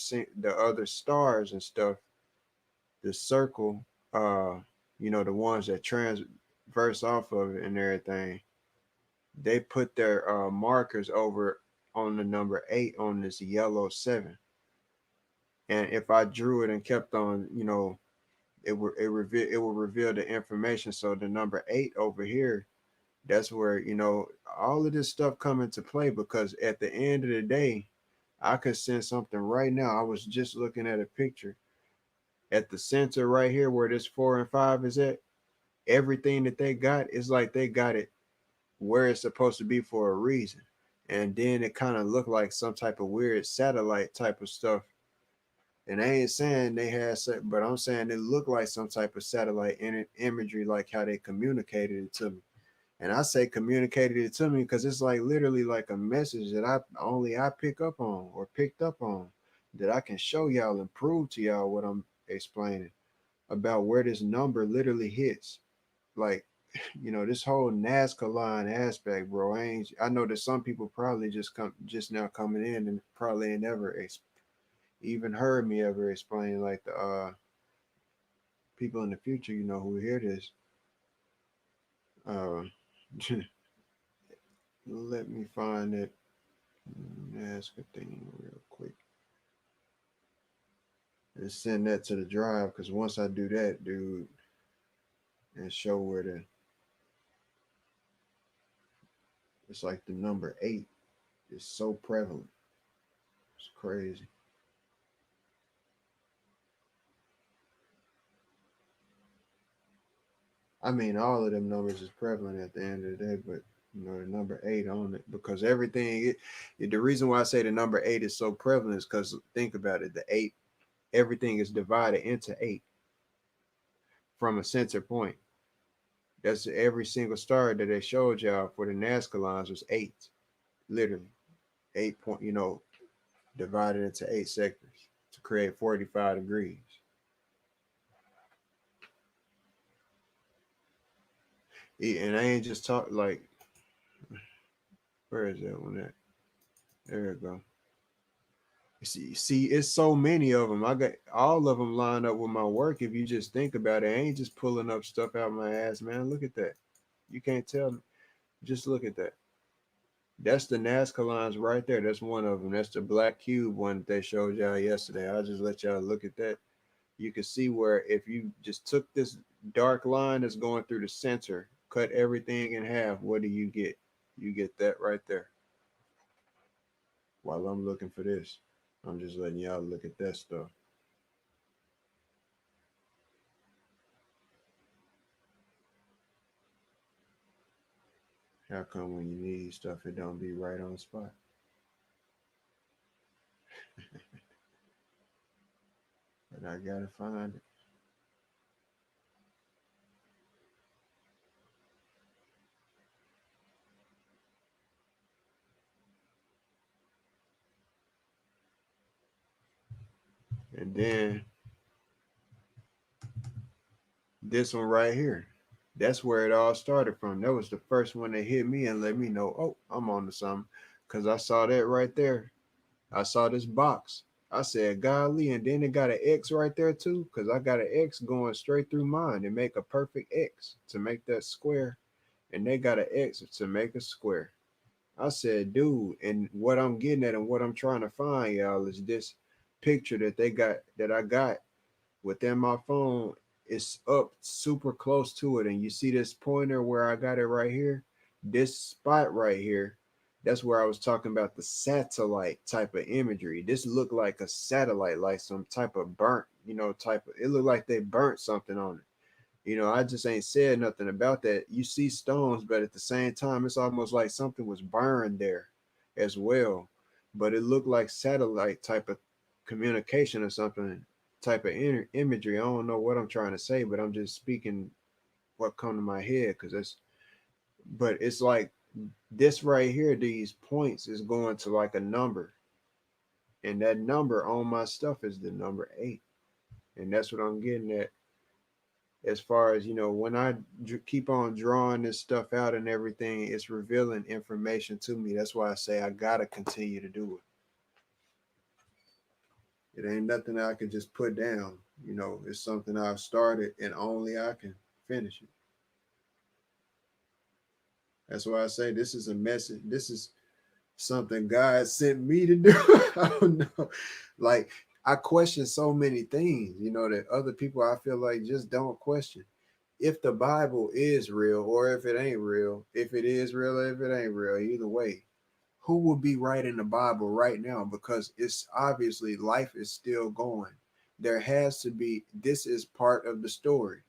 stars and stuff, the circle, the ones that transverse off of it and everything, they put their markers over on the number 8 on this yellow 7. And if I drew it and kept on, it will reveal the information. So the number 8 over here, that's where all of this stuff come into play because at the end of the day, I could send something right now. I was just looking at a picture at the center right here where this 4 and 5 is at. Everything that they got is like they got it where it's supposed to be for a reason. And then it kind of looked like some type of weird satellite type of stuff. And I ain't saying they had, but I'm saying it looked like some type of satellite imagery, like how they communicated it to me. And I say communicated it to me because it's like literally like a message that I pick up on or picked up on that I can show y'all and prove to y'all what I'm explaining about where this number literally hits. Like, this whole NAZCA line aspect, bro. I know that some people probably just now coming in and probably ain't never even heard me ever explain like the people in the future, who hear this. Uh, let me find it. Ask a thing real quick and send that to the drive because once I do that, dude, and show where it's like the number 8 is so prevalent. It's crazy. I mean, all of them numbers is prevalent at the end of the day, but the number 8 on it because the reason why I say the number 8 is so prevalent is because think about it, the 8, everything is divided into 8 from a center point. That's every single star that they showed y'all for the NAZCA lines was 8, literally 8 point, divided into 8 sectors to create 45 degrees. And I ain't just talk like, where is that one at? There we go. See, it's so many of them. I got all of them lined up with my work. If you just think about it, I ain't just pulling up stuff out my ass, man. Look at that. You can't tell me. Just look at that. That's the NAZCA lines right there. That's one of them. That's the black cube one that they showed y'all yesterday. I'll just let y'all look at that. You can see where if you just took this dark line that's going through the center, cut everything in half, what do you get? You get that right there. While I'm looking for this, I'm just letting y'all look at that stuff. How come when you need stuff, it don't be right on the spot? But I gotta find it. And then this one right here, that's where it all started from. That was the first one that hit me and let me know, oh, I'm on to something. Because I saw that right there. I saw this box. I said, golly, and then it got an X right there too, because I got an X going straight through mine and make a perfect X to make that square. And they got an X to make a square. I said, dude, and what I'm getting at and what I'm trying to find, y'all, is this picture that they got that I got within my phone. It's up super close to it. And you see this pointer where I got it right here? This spot right here, that's where I was talking about the satellite type of imagery. This looked like a satellite, like some type of burnt, type of, it looked like they burnt something on it. I just ain't said nothing about that. You see stones, but at the same time, it's almost like something was burned there as well. But it looked like satellite type of communication or something, type of imagery. I don't know what I'm trying to say, but I'm just speaking what come to my head but it's like this right here, these points is going to like a number. And that number on my stuff is the number 8. And that's what I'm getting at as far as when I keep on drawing this stuff out and everything, it's revealing information to me. That's why I say I gotta continue to do it. It ain't nothing I can just put down. It's something I've started and only I can finish it. That's why I say this is a message. This is something God sent me to do. I don't know. Like, I question so many things, that other people I feel like just don't question. If the Bible is real or if it ain't real, if it is real or if it ain't real, either way, who would be writing the Bible right now? Because it's obviously life is still going. There has to be, this is part of the story,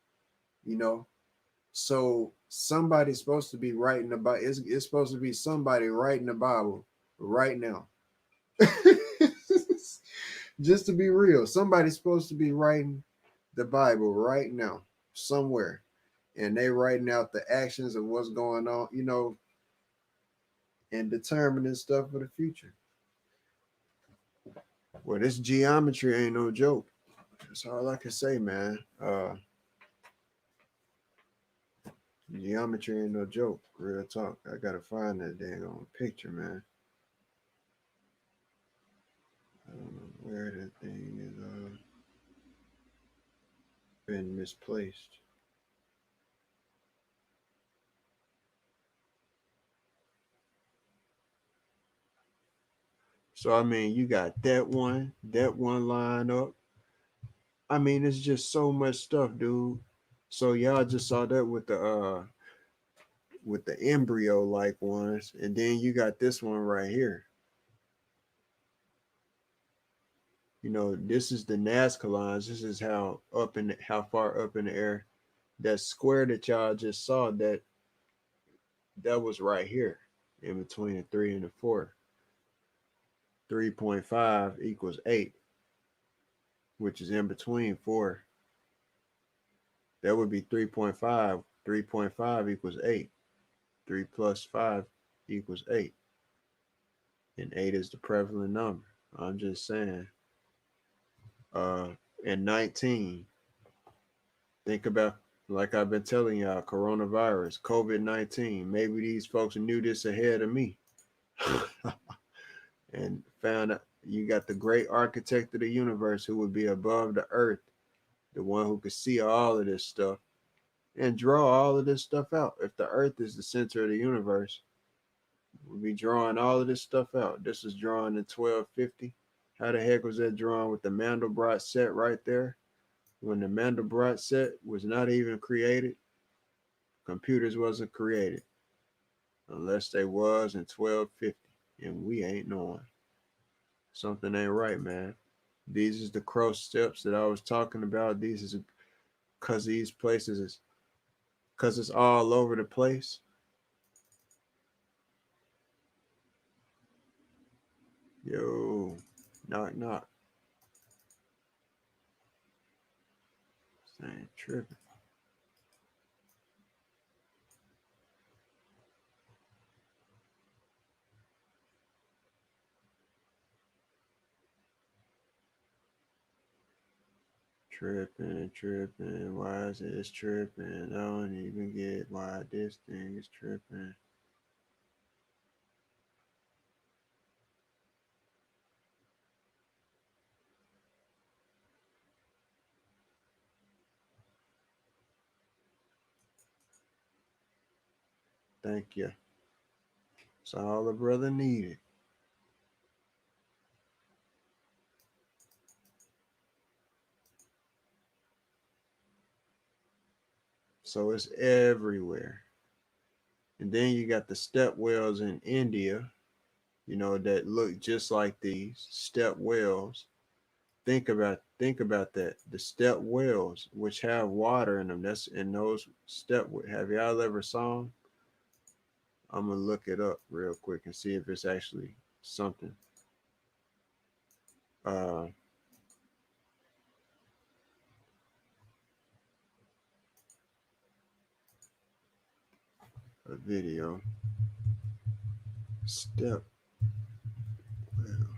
So somebody's supposed to be writing the Bible. It's supposed to be somebody writing the Bible right now. Just to be real, somebody's supposed to be writing the Bible right now somewhere. And they writing out the actions of what's going on, and determining stuff for the future. Well, this geometry ain't no joke. That's all I can say, man. Geometry ain't no joke. Real talk. I gotta find that dang on picture, man. I don't know where that thing is been misplaced. So I mean, you got that one line up. I mean, it's just so much stuff, dude. So y'all just saw that with the embryo like ones, and then you got this one right here. This is the NAZCA lines. This is how far up in the air. That square that y'all just saw, that was right here in between the 3 and the 4. 3.5 equals 8, which is in between 4. That would be 3.5. 3.5 equals 8. 3 plus 5 equals 8. And 8 is the prevalent number. I'm just saying. And 19, think about, like I've been telling y'all, coronavirus, COVID-19. Maybe these folks knew this ahead of me. And found out you got the great architect of the universe who would be above the earth, the one who could see all of this stuff and draw all of this stuff out. If the earth is the center of the universe, We'll be drawing all of this stuff out. This was drawn in 1250. How the heck was that drawn with the Mandelbrot set right there? When the Mandelbrot set was not even created, computers wasn't created unless they was in 1250, and we ain't knowing. Something ain't right, man. These is the cross steps that I was talking about. These is because these places is because it's all over the place. Yo, knock knock. This ain't tripping. Tripping. Why is it tripping? I don't even get why this thing is tripping. Thank you. That's all the brother needed. So it's everywhere. And then you got the step wells in India, that look just like these step wells. Think about that. The step wells, which have water in them, that's in those step. Have y'all ever saw them? I'm gonna look it up real quick and see if it's actually something. Uh, a video. Step well.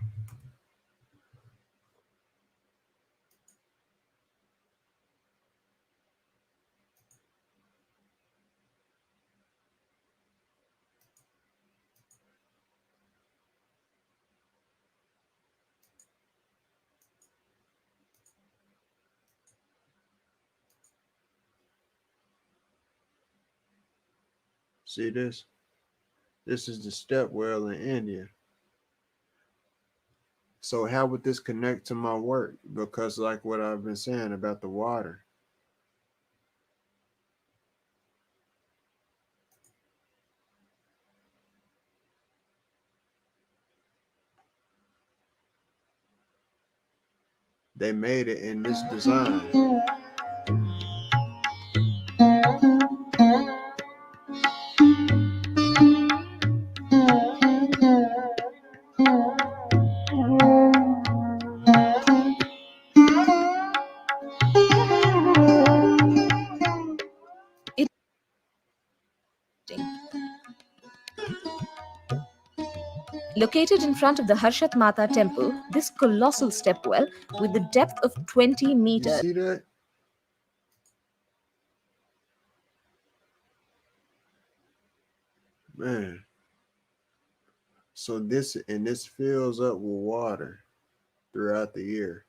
See this? This is the step well in India. So how would this connect to my work? Because like what I've been saying about the water. They made it in this design. Located in front of the Harshat Mata temple, this colossal step well, with the depth of 20 meters. You see that? Man. So this fills up with water throughout the year.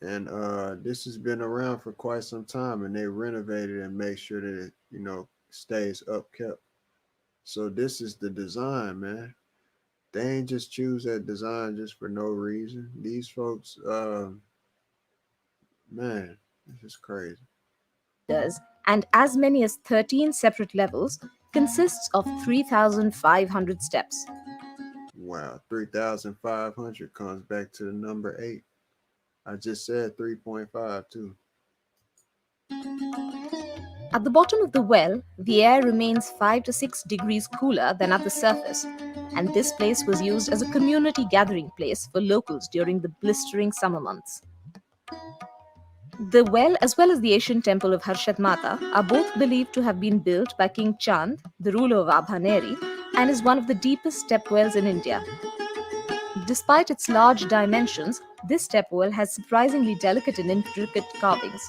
And this has been around for quite some time, and they renovated and make sure that it, stays upkept. So this is the design, man. They ain't just choose that design just for no reason. These folks, man, this is crazy. And as many as 13 separate levels, consists of 3,500 steps. Wow, 3,500 comes back to the number 8. I just said 3.5 too. At the bottom of the well, the air remains 5 to 6 degrees cooler than at the surface, and this place was used as a community gathering place for locals during the blistering summer months. The well, as well as the ancient temple of Harshat Mata, are both believed to have been built by King Chand, the ruler of Abhaneri, and is one of the deepest step wells in India. Despite its large dimensions, this step well has surprisingly delicate and intricate carvings.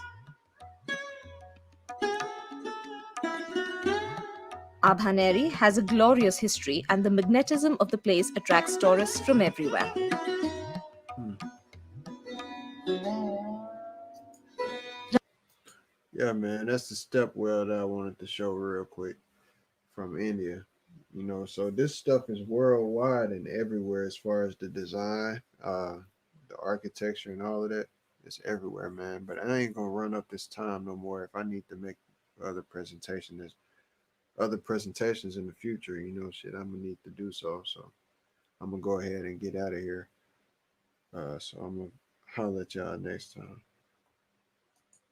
Abhaneri has a glorious history, and the magnetism of the place attracts tourists from everywhere. Yeah, man, that's the step well that I wanted to show real quick from India. You know, so this stuff is worldwide and everywhere as far as the design, the architecture and all of that. It's everywhere, man. But I ain't gonna run up this time no more. If I need to make other presentations, other presentations in the future, you know, shit, I'm gonna need to do so. So I'm gonna go ahead and get out of here. So I'm gonna holler at y'all next time.